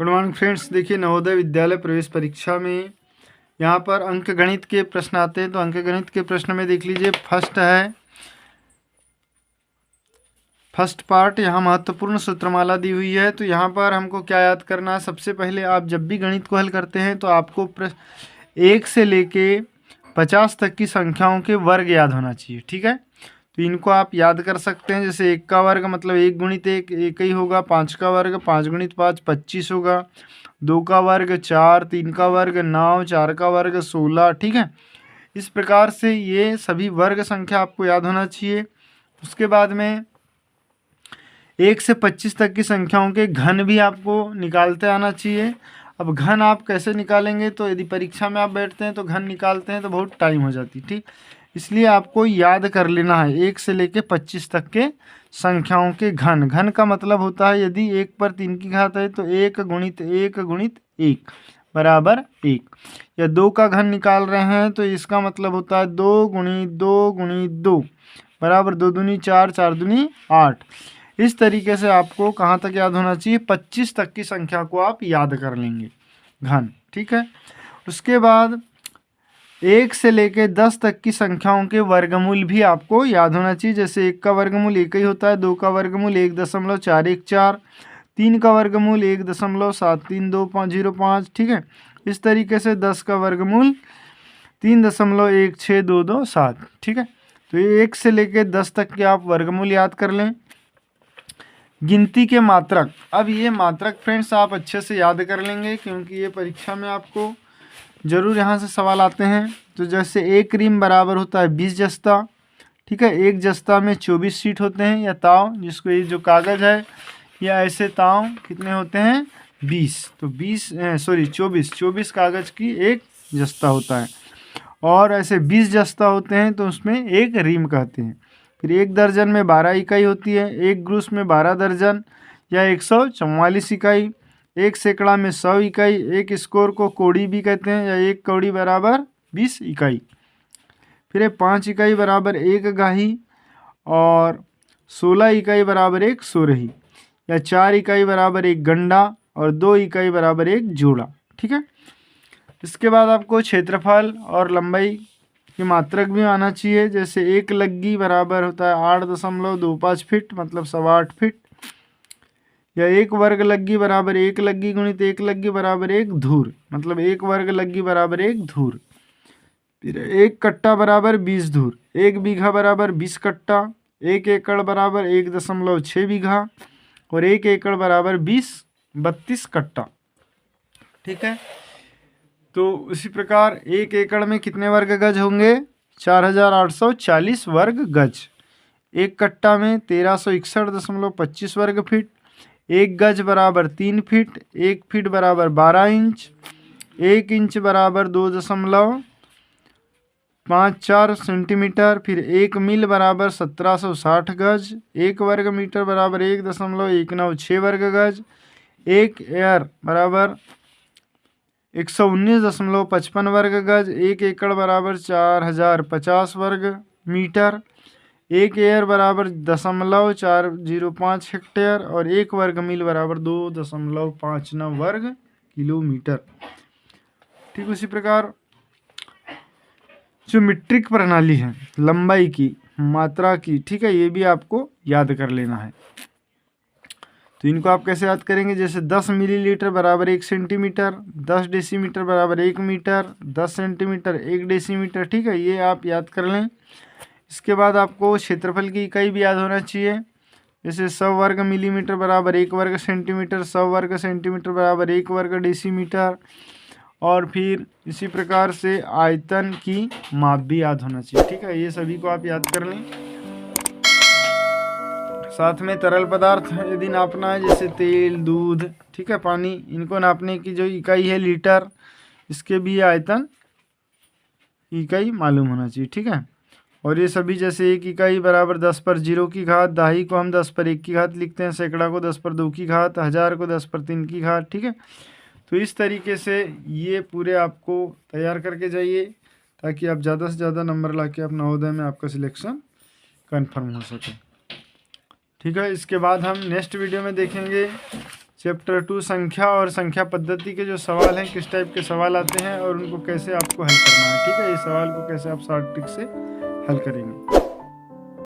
Good morning friends. देखिए, नवोदय विद्यालय प्रवेश परीक्षा में यहाँ पर अंक गणित के प्रश्न आते हैं। तो अंक गणित के प्रश्न में देख लीजिए, फर्स्ट पार्ट यहाँ महत्वपूर्ण सूत्रमाला दी हुई है। तो यहाँ पर हमको क्या याद करना है? सबसे पहले आप जब भी गणित को हल करते हैं तो आपको 1 से लेके 50 तक की संख्याओं के वर्ग याद होना चाहिए। ठीक है, तो इनको आप याद कर सकते हैं। जैसे 1 का वर्ग मतलब 1 गुणित 1 1 ही होगा। 5 का वर्ग 5 गुणित 5 25 होगा। 2 का वर्ग 4, 3 का वर्ग 9, 4 का वर्ग 16। ठीक है, इस प्रकार से ये सभी वर्ग संख्या आपको याद होना चाहिए। उसके बाद में 1 से 25 तक की संख्याओं के घन भी आपको निकालते आना चाहिए। अब घन आप कैसे निकालेंगे? तो यदि परीक्षा में आप बैठते हैं तो घन निकालते हैं तो बहुत टाइम हो जाती है। ठीक, इसलिए आपको याद कर लेना है 1 से लेके 25 तक के संख्याओं के घन। घन का मतलब होता है यदि 1 पर 3 की घात है तो 1 गुणित 1 गुणित 1 बराबर 1। या 2 का घन निकाल रहे हैं तो इसका मतलब होता है 2 गुणित 2 गुणित 2 बराबर 2 दूनी 4, 4 दूनी 8। इस तरीके से आपको कहाँ तक याद होना चाहिए? 25 तक की संख्या को आप याद कर लेंगे घन। ठीक है, उसके बाद 1 से लेके 10 तक की संख्याओं के वर्गमूल भी आपको याद होना चाहिए। जैसे 1 का वर्गमूल 1 ही होता है। 2 का वर्गमूल 1.414, 3 का वर्गमूल 1.732505। ठीक है, इस तरीके से 10 का वर्गमूल 3.16227। ठीक है, तो ये 1 से लेके 10 तक के आप वर्गमूल याद कर लें। गिनती के मात्रक, अब ये मात्रक फ्रेंड्स आप अच्छे से याद कर लेंगे क्योंकि ये परीक्षा में आपको ज़रूर यहाँ से सवाल आते हैं। तो जैसे 1 रीम बराबर होता है 20 जस्ता। ठीक है, एक जस्ता में 24 शीट होते हैं या ताव, जिसको ये जो कागज़ है या ऐसे ताव कितने होते हैं? 20। तो 24 कागज़ की एक जस्ता होता है। और ऐसे 20 जस्ता होते हैं तो उसमें 1 रीम कहते हैं। फिर 1 दर्जन में 12 इकाई होती है। 1 ग्रुस में 12 दर्जन या 144 इकाई। 1 सैकड़ा में 100 इकाई। 1 स्कोर को कौड़ी भी कहते हैं या 1 कौड़ी बराबर 20 इकाई। फिर 5 इकाई बराबर 1 गाही और 16 इकाई बराबर 1 सोरही या 4 इकाई बराबर 1 गंडा और 2 इकाई बराबर 1 जोड़ा। ठीक है, इसके बाद आपको क्षेत्रफल और लंबाई की मात्रक भी आना चाहिए। जैसे 1 लग्गी बराबर होता है 8.25 फीट मतलब 8.25 फीट। या 1 वर्ग लग्गी बराबर 1 लग्गी गुणित 1 लग्गी बराबर 1 धूर मतलब 1 वर्ग लग्गी बराबर 1 धूर। फिर 1 कट्टा बराबर 20 धूर। 1 बीघा बराबर 20 कट्टा। 1 एकड़ बराबर 1.6 बीघा और 1 एकड़ बराबर 32 कट्टा। ठीक है, तो उसी प्रकार 1 एकड़ में कितने वर्ग गज होंगे? 4840 वर्ग गज। 1 कट्टा में 1361.25 वर्ग फीट। 1 गज बराबर 3 फीट। 1 फीट बराबर 12 इंच। 1 इंच बराबर 2.54 सेंटीमीटर। फिर 1 मील बराबर 1760 गज। 1 वर्ग मीटर बराबर 1.196 वर्ग गज। 1 एयर बराबर 119.55 वर्ग गज। 1 एकड़ बराबर 4050 वर्ग मीटर। 1 एयर बराबर 0.405 हेक्टेयर और 1 वर्ग मील बराबर 2.59 वर्ग किलोमीटर। ठीक, उसी प्रकार जो मीट्रिक प्रणाली है लंबाई की मात्रा की, ठीक है, ये भी आपको याद कर लेना है। तो इनको आप कैसे याद करेंगे? जैसे 10 मिलीलीटर बराबर 1 सेंटीमीटर, 10 डेसीमीटर बराबर 1 मीटर, 10 सेंटीमीटर 1 डेसीमीटर। ठीक है, ये आप याद कर लें। इसके बाद आपको क्षेत्रफल की इकाई भी याद होना चाहिए। जैसे 100 वर्ग मिलीमीटर बराबर 1 वर्ग सेंटीमीटर, 100 वर्ग सेंटीमीटर बराबर 1 वर्ग डेसीमीटर। और फिर इसी प्रकार से आयतन की माप भी याद होना चाहिए। ठीक है, ये सभी को आप याद कर लें। साथ में तरल पदार्थ यदि नापना है जैसे तेल, दूध, ठीक है, पानी, इनको नापने की जो इकाई है लीटर, इसके भी आयतन इकाई मालूम होना चाहिए। ठीक है, और ये सभी जैसे 1 इकाई बराबर 10 पर 0 की घात। दाही को हम 10 पर 1 की घात लिखते हैं। सैकड़ा को 10 पर 2 की घात। 1000 को 10 पर 3 की घात। ठीक है, तो इस तरीके से ये पूरे आपको तैयार करके जाइए ताकि आप ज़्यादा से ज़्यादा नंबर लाके आप नवोदय में आपका सिलेक्शन कन्फर्म हो सके। ठीक है, इसके बाद हम नेक्स्ट वीडियो में देखेंगे चैप्टर 2 संख्या और संख्या पद्धति के जो सवाल हैं, किस टाइप के सवाल आते हैं और उनको कैसे आपको हल करना है। ठीक है, ये सवाल को कैसे आप शॉर्ट ट्रिक से हल करेंगे।